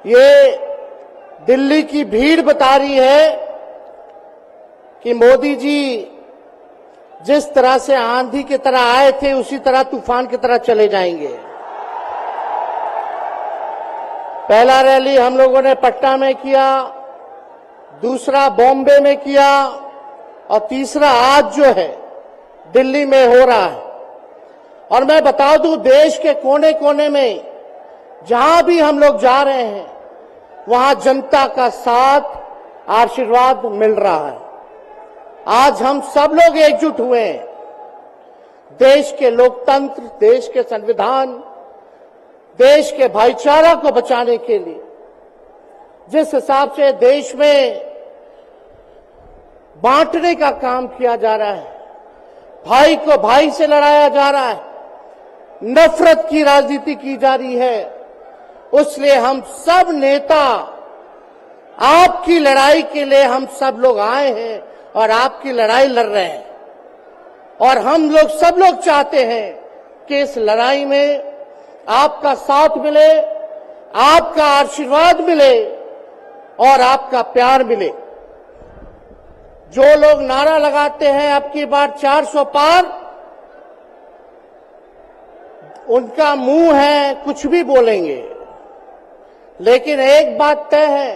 ये दिल्ली की भीड़ बता रही है कि मोदी जी जिस तरह से आंधी की तरह आए थे उसी तरह तूफान की तरह चले जाएंगे। पहला रैली हम लोगों ने पटना में किया, दूसरा बॉम्बे में किया और तीसरा आज जो है दिल्ली में हो रहा है। और मैं बता दूं, देश के कोने कोने में जहां भी हम लोग जा रहे हैं वहां जनता का साथ आशीर्वाद मिल रहा है। आज हम सब लोग एकजुट हुए हैं देश के लोकतंत्र, देश के संविधान, देश के भाईचारा को बचाने के लिए। जिस हिसाब से देश में बांटने का काम किया जा रहा है, भाई को भाई से लड़ाया जा रहा है, नफरत की राजनीति की जा रही है, उसलिए हम सब नेता आपकी लड़ाई के लिए हम सब लोग आए हैं और आपकी लड़ाई लड़ रहे हैं। और हम लोग सब लोग चाहते हैं कि इस लड़ाई में आपका साथ मिले, आपका आशीर्वाद मिले और आपका प्यार मिले। जो लोग नारा लगाते हैं अब की बार 400 पार, उनका मुंह है कुछ भी बोलेंगे, लेकिन एक बात तय है,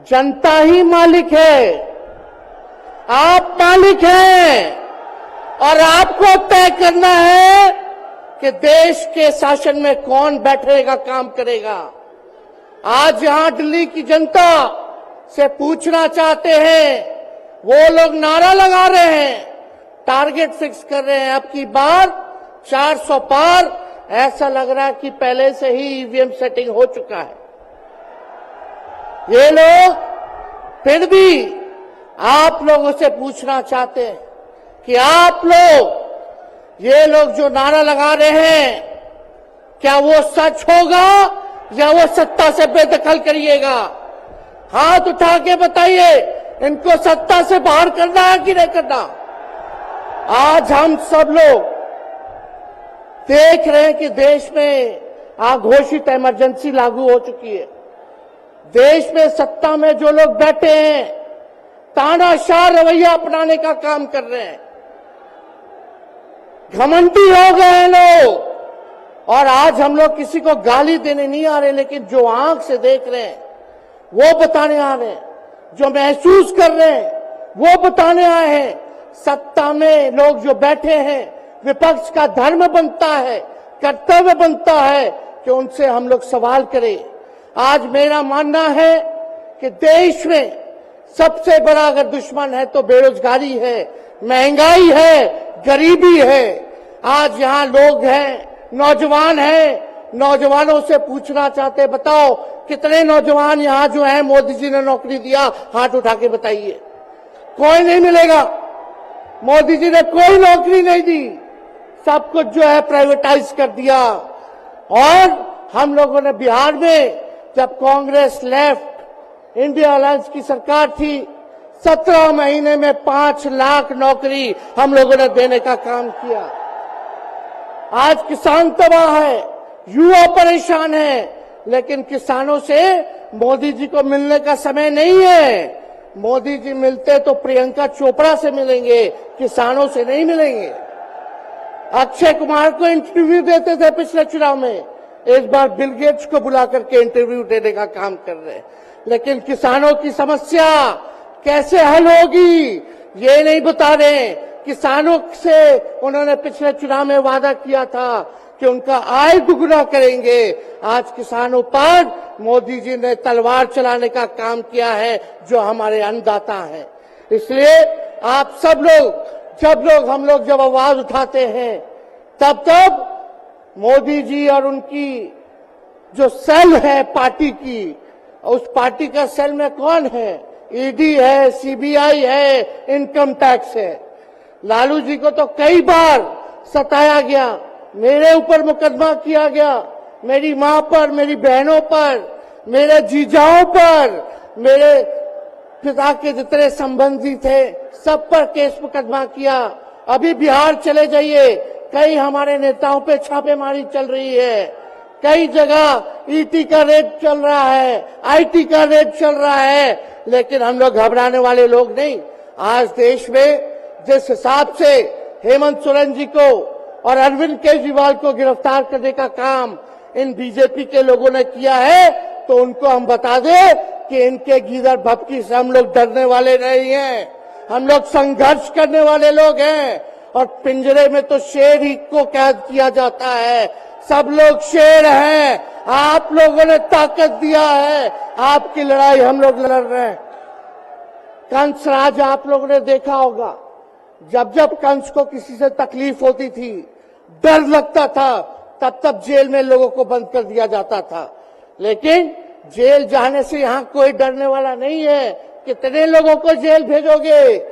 जनता ही मालिक है, आप मालिक हैं और आपको तय करना है कि देश के शासन में कौन बैठेगा, काम करेगा। आज यहां दिल्ली की जनता से पूछना चाहते हैं, वो लोग नारा लगा रहे हैं, टारगेट फिक्स कर रहे हैं, अब की बार 400 पार, ऐसा लग रहा है कि पहले से ही ईवीएम सेटिंग हो चुका है। ये लोग फिर भी आप लोगों से पूछना चाहते हैं कि आप लोग, ये लोग जो नारा लगा रहे हैं, क्या वो सच होगा या वो सत्ता से बेदखल करिएगा? हाथ उठा के बताइए, इनको सत्ता से बाहर करना है कि नहीं करना? आज हम सब लोग देख रहे हैं कि देश में अघोषित इमरजेंसी लागू हो चुकी है। देश में सत्ता में जो लोग बैठे हैं तानाशाह रवैया अपनाने का काम कर रहे हैं, घमंडी हो गए हैं लोग। और आज हम लोग किसी को गाली देने नहीं आ रहे, लेकिन जो आंख से देख रहे हैं वो बताने आ रहे हैं, जो महसूस कर रहे हैं वो बताने आए हैं। सत्ता में लोग जो बैठे हैं, विपक्ष का धर्म बनता है, कर्तव्य बनता है कि उनसे हम लोग सवाल करें। आज मेरा मानना है कि देश में सबसे बड़ा अगर दुश्मन है तो बेरोजगारी है, महंगाई है, गरीबी है। आज यहाँ लोग हैं, नौजवान हैं, नौजवानों से पूछना चाहते, बताओ कितने नौजवान यहाँ जो हैं मोदी जी ने नौकरी दिया? हाथ उठा के बताइए। कोई नहीं मिलेगा। मोदी जी ने कोई नौकरी नहीं दी, सब कुछ जो है प्राइवेटाइज कर दिया। और हम लोगों ने बिहार में जब कांग्रेस लेफ्ट इंडिया अलायंस की सरकार थी, 17 महीने में 5 लाख नौकरी हम लोगों ने देने का काम किया। आज किसान तबाह है, युवा परेशान है, लेकिन किसानों से मोदी जी को मिलने का समय नहीं है। मोदी जी मिलते तो प्रियंका चोपड़ा से मिलेंगे, किसानों से नहीं मिलेंगे। अक्षय कुमार को इंटरव्यू देते थे पिछले चुनाव में, इस बार बिल गेट्स को बुला करके इंटरव्यू देने का काम कर रहे हैं। लेकिन किसानों की समस्या कैसे हल होगी ये नहीं बता रहे। किसानों से उन्होंने पिछले चुनाव में वादा किया था कि उनका आय दुगुना करेंगे। आज किसानों पर मोदी जी ने तलवार चलाने का काम किया है, जो हमारे अन्नदाता हैं। इसलिए आप सब लोग, हम लोग जब आवाज उठाते हैं, तब मोदी जी और उनकी जो सेल है पार्टी की, उस पार्टी का सेल में कौन है? ईडी है, सीबीआई है, इनकम टैक्स है। लालू जी को तो कई बार सताया गया, मेरे ऊपर मुकदमा किया गया, मेरी मां पर, मेरी बहनों पर, मेरे जीजाओं पर, मेरे पिता के जितने संबंधी थे सब पर केस मुकदमा किया। अभी बिहार चले जाइए, कई हमारे नेताओं पे छापेमारी चल रही है, कई जगह ईटी का रेट चल रहा है, आईटी का रेट चल रहा है, लेकिन हम लोग घबराने वाले लोग नहीं। आज देश में जिस हिसाब से हेमंत सोरेन जी को और अरविंद केजरीवाल को गिरफ्तार करने का काम इन बीजेपी के लोगों ने किया है, तो उनको हम बता दें कि इनके गीदड़ भपकी से हम लोग डरने वाले नहीं हैं। हम लोग संघर्ष करने वाले लोग हैं, और पिंजरे में तो शेर ही को कैद किया जाता है। सब लोग शेर हैं, आप लोगों ने ताकत दिया है, आपकी लड़ाई हम लोग लड़ रहे हैं। कंस राज आप लोगों ने देखा होगा, जब जब कंस को किसी से तकलीफ होती थी, डर लगता था, तब तब जेल में लोगों को बंद कर दिया जाता था। लेकिन जेल जाने से यहां कोई डरने वाला नहीं है। कितने लोगों को जेल भेजोगे?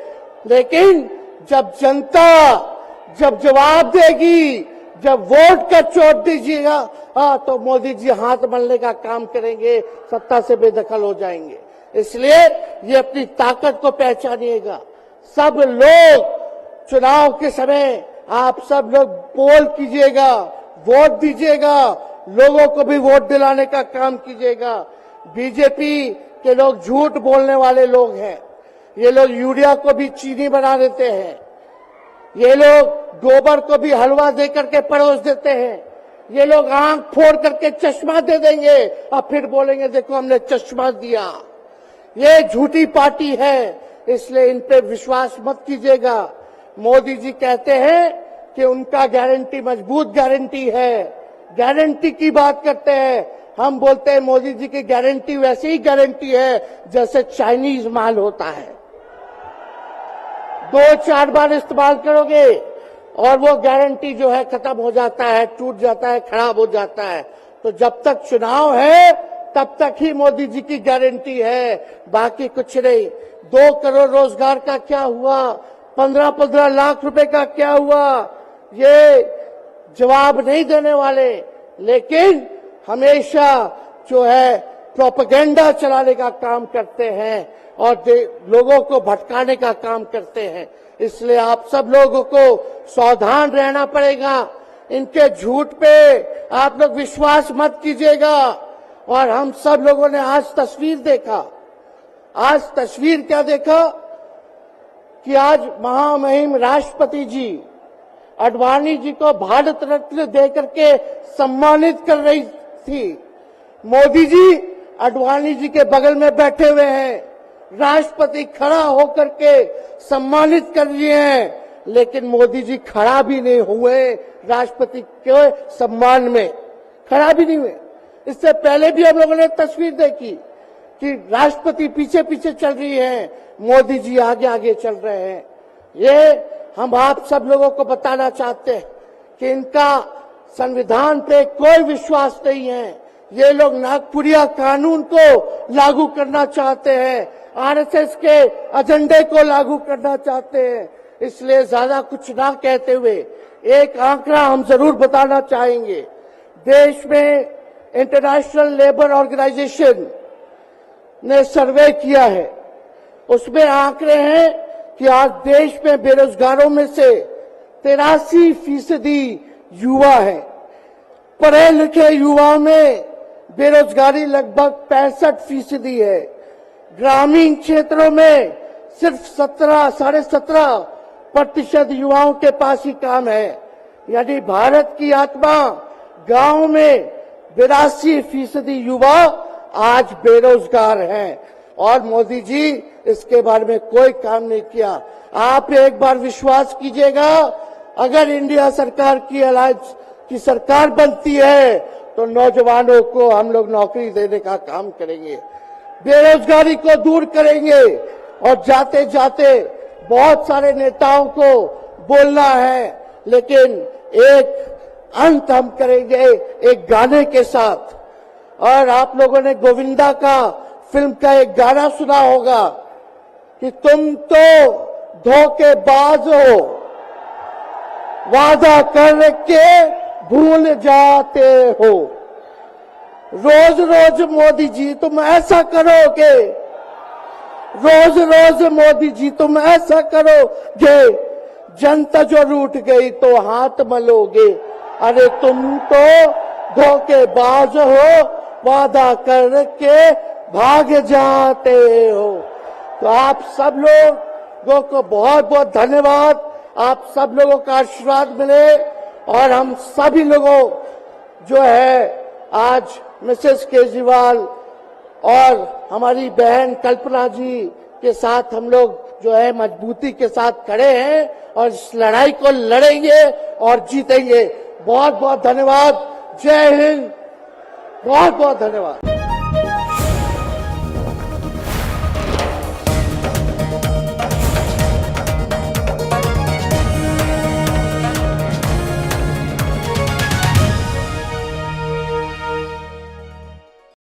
लेकिन जब जनता जब जवाब देगी, जब वोट का चोट दीजिएगा, तो मोदी जी हाथ मलने का काम करेंगे, सत्ता से बेदखल हो जाएंगे। इसलिए ये अपनी ताकत को पहचानिएगा। सब लोग चुनाव के समय आप सब लोग पोल कीजिएगा, वोट दीजिएगा, लोगों को भी वोट दिलाने का काम कीजिएगा। बीजेपी के लोग झूठ बोलने वाले लोग हैं। ये लोग यूरिया को भी चीनी बना देते हैं, ये लोग गोबर को भी हलवा दे करके परोस देते हैं, ये लोग आंख फोड़ करके चश्मा दे देंगे और फिर बोलेंगे देखो हमने चश्मा दिया। ये झूठी पार्टी है, इसलिए इन पे विश्वास मत कीजिएगा। मोदी जी कहते हैं कि उनका गारंटी मजबूत गारंटी है, गारंटी की बात करते हैं। हम बोलते हैं मोदी जी की गारंटी वैसे ही गारंटी है जैसे चाइनीज माल होता है, 2-4 बार इस्तेमाल करोगे और वो गारंटी जो है खत्म हो जाता है, टूट जाता है, खराब हो जाता है। तो जब तक चुनाव है तब तक ही मोदी जी की गारंटी है, बाकी कुछ नहीं। 2 करोड़ रोजगार का क्या हुआ, 15-15 लाख रुपए का क्या हुआ, ये जवाब नहीं देने वाले, लेकिन हमेशा जो है प्रोपेगेंडा चलाने का काम करते हैं और लोगों को भटकाने का काम करते हैं। इसलिए आप सब लोगों को सावधान रहना पड़ेगा। इनके झूठ पे आप लोग विश्वास मत कीजिएगा। और हम सब लोगों ने आज तस्वीर देखा, आज तस्वीर क्या देखा कि आज महामहिम राष्ट्रपति जी आडवाणी जी को भारत रत्न देकर के सम्मानित कर रही थी। मोदी जी आडवाणी जी के बगल में बैठे हुए हैं, राष्ट्रपति खड़ा होकर के सम्मानित कर रहे हैं, लेकिन मोदी जी खड़ा भी नहीं हुए राष्ट्रपति के सम्मान में, खड़ा भी नहीं हुए। इससे पहले भी हम लोगों ने तस्वीर देखी कि राष्ट्रपति पीछे पीछे चल रही है, मोदी जी आगे आगे चल रहे हैं। ये हम आप सब लोगों को बताना चाहते हैं कि इनका संविधान पे कोई विश्वास नहीं है। ये लोग नागपुरिया कानून को लागू करना चाहते हैं, आरएसएस के एजेंडे को लागू करना चाहते हैं। इसलिए ज्यादा कुछ ना कहते हुए एक आंकड़ा हम जरूर बताना चाहेंगे। देश में इंटरनेशनल लेबर ऑर्गेनाइजेशन ने सर्वे किया है, उसमें आंकड़े हैं कि आज देश में बेरोजगारों में से 83% युवा है। पढ़े लिखे युवाओं में बेरोजगारी लगभग 65% है। ग्रामीण क्षेत्रों में सिर्फ 17.5% युवाओं के पास ही काम है। यानी भारत की आत्मा गांव में 82% युवा आज बेरोजगार हैं और मोदी जी इसके बारे में कोई काम नहीं किया। आप एक बार विश्वास कीजिएगा, अगर इंडिया सरकार की अलायंस की सरकार बनती है तो नौजवानों को हम लोग नौकरी देने का काम करेंगे, बेरोजगारी को दूर करेंगे। और जाते जाते बहुत सारे नेताओं को बोलना है, लेकिन एक अंत हम करेंगे एक गाने के साथ। और आप लोगों ने गोविंदा का फिल्म का एक गाना सुना होगा कि तुम तो धोखेबाज हो, वादा करके भूल जाते हो। रोज रोज मोदी जी तुम ऐसा करोगे, रोज रोज मोदी जी तुम ऐसा करोगे, जनता जो रूठ गई तो हाथ मलोगे। अरे तुम तो धोखेबाज हो, वादा करके भाग जाते हो। तो आप सब लोगों को बहुत बहुत धन्यवाद। आप सब लोगों का आशीर्वाद मिले और हम सभी लोगों जो है आज मिसेस केजरीवाल और हमारी बहन कल्पना जी के साथ हम लोग जो है मजबूती के साथ खड़े हैं और इस लड़ाई को लड़ेंगे और जीतेंगे। बहुत बहुत धन्यवाद। जय हिंद। बहुत बहुत धन्यवाद।